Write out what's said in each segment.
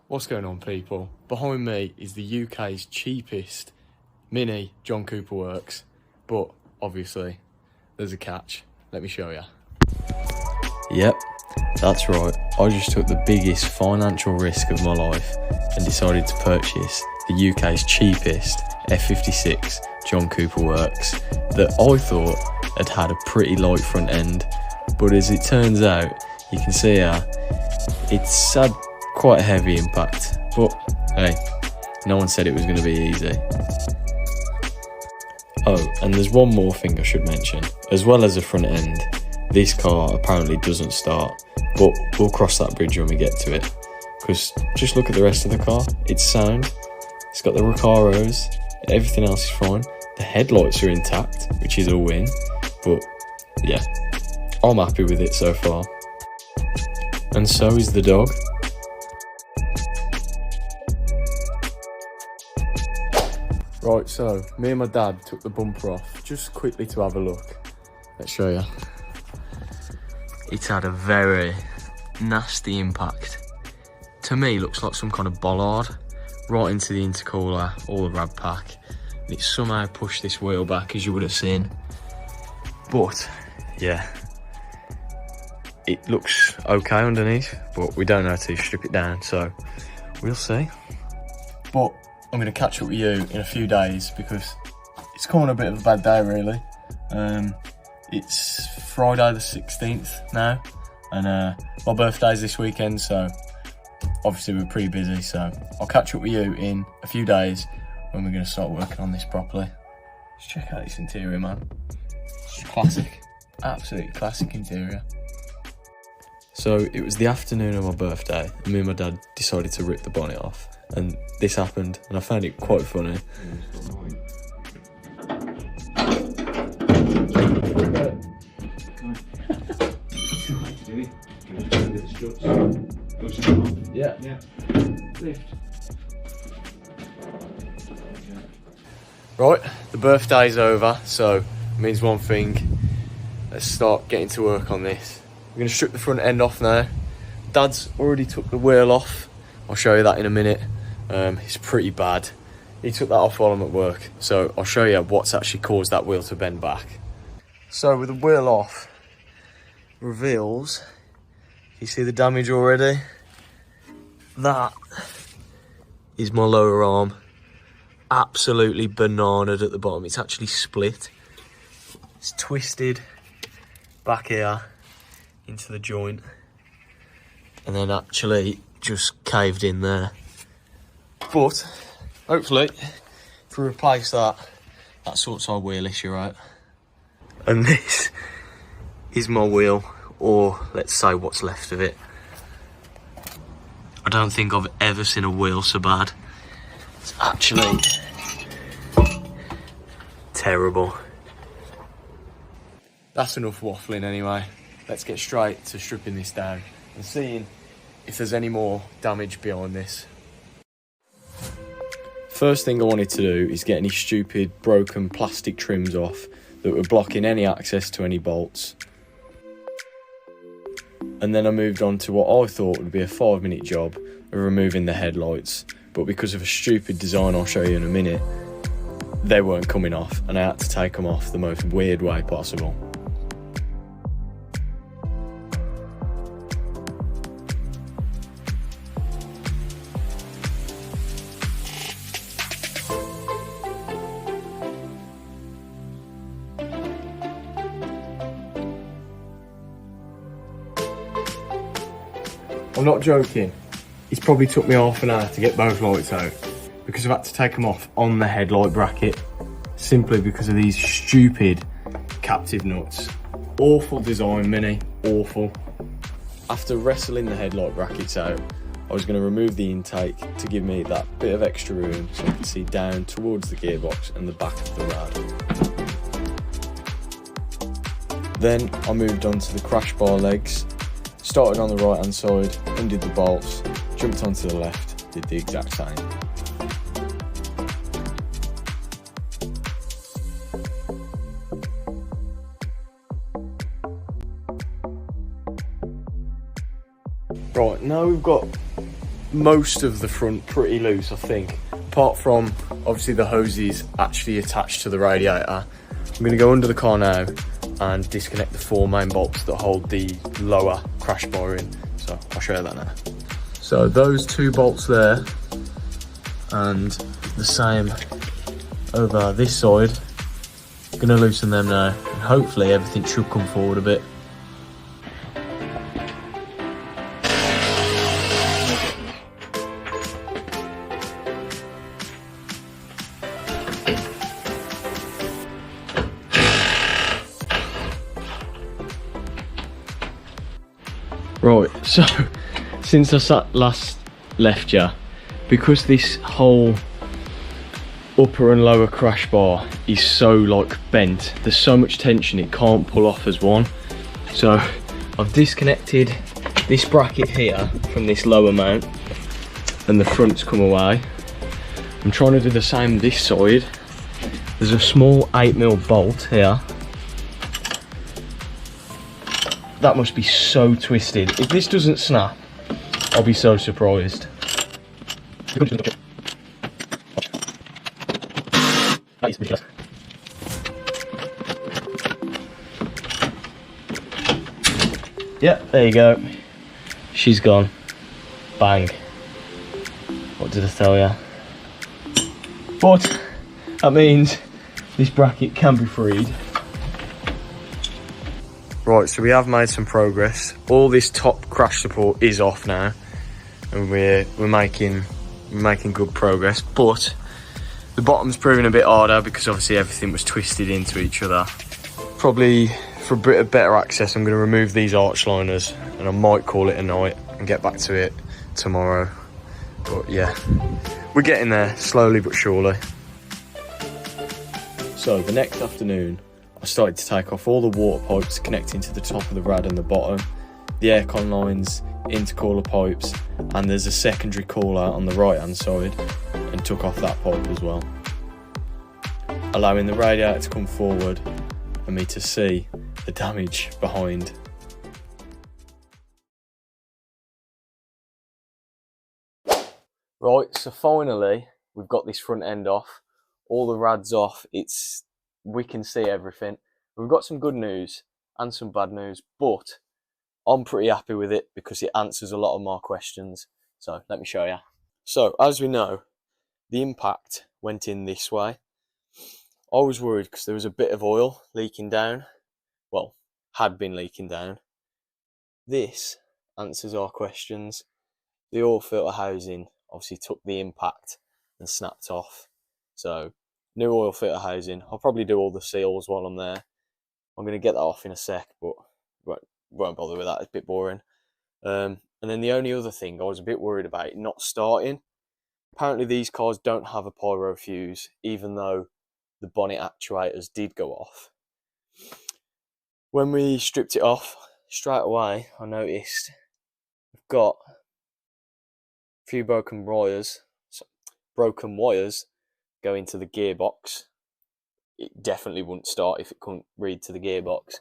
What's going on, people? Behind me is the UK's cheapest mini John Cooper Works, but obviously there's a catch. Let me show you. Yep, that's right. I just took the biggest financial risk of my life and decided to purchase the UK's cheapest F56 John Cooper Works that I thought had a pretty light front end, but as it turns out, you can see here, it's had quite a heavy impact, but hey, no one said it was going to be easy. Oh, and there's one more thing I should mention. As well as the front end, this car apparently doesn't start, but we'll cross that bridge when we get to it, because just look at the rest of the car. It's sound, it's got the Recaros, everything else is fine. The headlights are intact, which is a win, but yeah, I'm happy with it so far. And so is the dog. Right, so me and my dad took the bumper off just quickly to have a look. Let's show you. It's had a very nasty impact. To me, looks like some kind of bollard right into the intercooler, all the rad pack. And it's somehow pushed this wheel back, as you would have seen. But yeah, it looks okay underneath, but we don't know how to strip it down, so we'll see. But I'm going to catch up with you in a few days because it's kind of a bit of a bad day, really. It's Friday the 16th now, and my birthday's this weekend, so obviously we're pretty busy, so I'll catch up with you in a few days when we're going to start working on this properly. Just check out this interior, man. It's classic, absolutely classic interior. So it was the afternoon of my birthday, and me and my dad decided to rip the bonnet off, and this happened, and I found it quite funny. Yeah. Right, the birthday's over, so it means one thing. Let's start getting to work on this. We're going to strip the front end off now. Dad's already took the wheel off. I'll show you that in a minute. It's pretty bad. He took that off while I'm at work, so I'll show you what's actually caused that wheel to bend back. So with the wheel off, reveals, you see the damage already? That is my lower arm. Absolutely bananaed at the bottom. It's actually split. It's twisted back here into the joint, and then actually just caved in there. But hopefully, if we replace that, that sorts our wheel issue out. And this is my wheel, or let's say what's left of it. I don't think I've ever seen a wheel so bad. It's actually terrible. That's enough waffling anyway. Let's get straight to stripping this down and seeing if there's any more damage beyond this. First thing I wanted to do is get any stupid broken plastic trims off that were blocking any access to any bolts. And then I moved on to what I thought would be a 5-minute job of removing the headlights, but because of a stupid design I'll show you in a minute, they weren't coming off, and I had to take them off the most weird way possible. I'm not joking, it's probably took me half an hour to get both lights out because I've had to take them off on the headlight bracket simply because of these stupid captive nuts. Awful design, Mini, awful. After wrestling the headlight brackets out, I was going to remove the intake to give me that bit of extra room so I could see down towards the gearbox and the back of the rad. Then I moved on to the crash bar legs. Started on the right hand side, undid the bolts, jumped onto the left, did the exact same. Right, now we've got most of the front pretty loose, I think. Apart from, obviously, the hoses actually attached to the radiator. I'm going to go under the car now and disconnect the 4 main bolts that hold the lower crash bar in. So I'll show you that now. So those 2 bolts there, and the same over this side. I'm going to loosen them now, and hopefully everything should come forward a bit. Right, so since I last left you, because this whole upper and lower crash bar is so like bent, there's so much tension it can't pull off as one. So I've disconnected this bracket here from this lower mount and the front's come away. I'm trying to do the same this side. There's a small 8mm bolt here. That must be so twisted. If this doesn't snap, I'll be so surprised. Yep, there you go. She's gone. Bang. What did I tell you? But that means this bracket can be freed. Right, so we have made some progress. All this top crash support is off now, and we're making good progress. But the bottom's proving a bit harder because obviously everything was twisted into each other. Probably for a bit of better access, I'm going to remove these arch liners, and I might call it a night and get back to it tomorrow. But yeah, we're getting there slowly but surely. So the next afternoon, I started to take off all the water pipes connecting to the top of the rad and the bottom, the aircon lines, intercooler pipes, and there's a secondary cooler on the right hand side, and took off that pipe as well, allowing the radiator to come forward and me to see the damage behind. Right, so finally we've got this front end off, all the rads off, we can see everything. We've got some good news and some bad news, but I'm pretty happy with it because it answers a lot of my questions. So let me show you. So as we know, the impact went in this way. I was worried because there was a bit of oil leaking down. Well, had been leaking down. This answers our questions. The oil filter housing obviously took the impact and snapped off. So new oil filter housing. I'll probably do all the seals while I'm there. I'm going to get that off in a sec, but won't bother with that. It's a bit boring. And then the only other thing I was a bit worried about it not starting. Apparently these cars don't have a pyro fuse, even though the bonnet actuators did go off. When we stripped it off, straight away I noticed we've got a few broken wires going to the gearbox. It definitely wouldn't start if it couldn't read to the gearbox.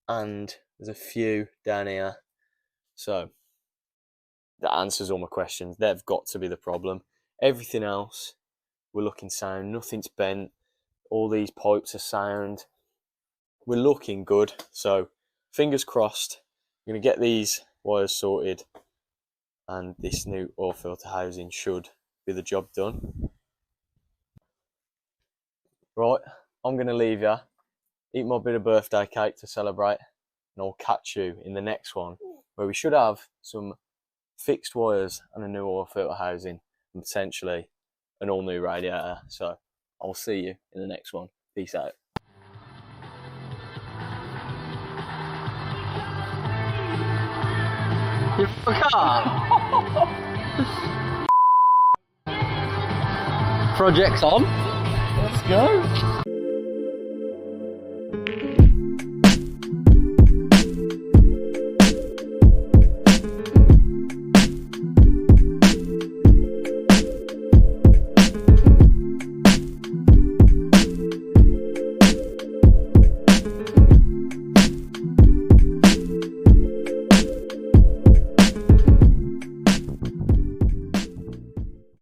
And there's a few down here. So that answers all my questions. They've got to be the problem. Everything else, we're looking sound. Nothing's bent. All these pipes are sound. We're looking good. So fingers crossed. I'm going to get these wires sorted, and this new oil filter housing should be the job done. Right, I'm going to leave you, eat my bit of birthday cake to celebrate, and I'll catch you in the next one, where we should have some fixed wires and a new oil filter housing, and potentially an all new radiator. So I'll see you in the next one. Peace out. You forgot. Project's on. Let's go.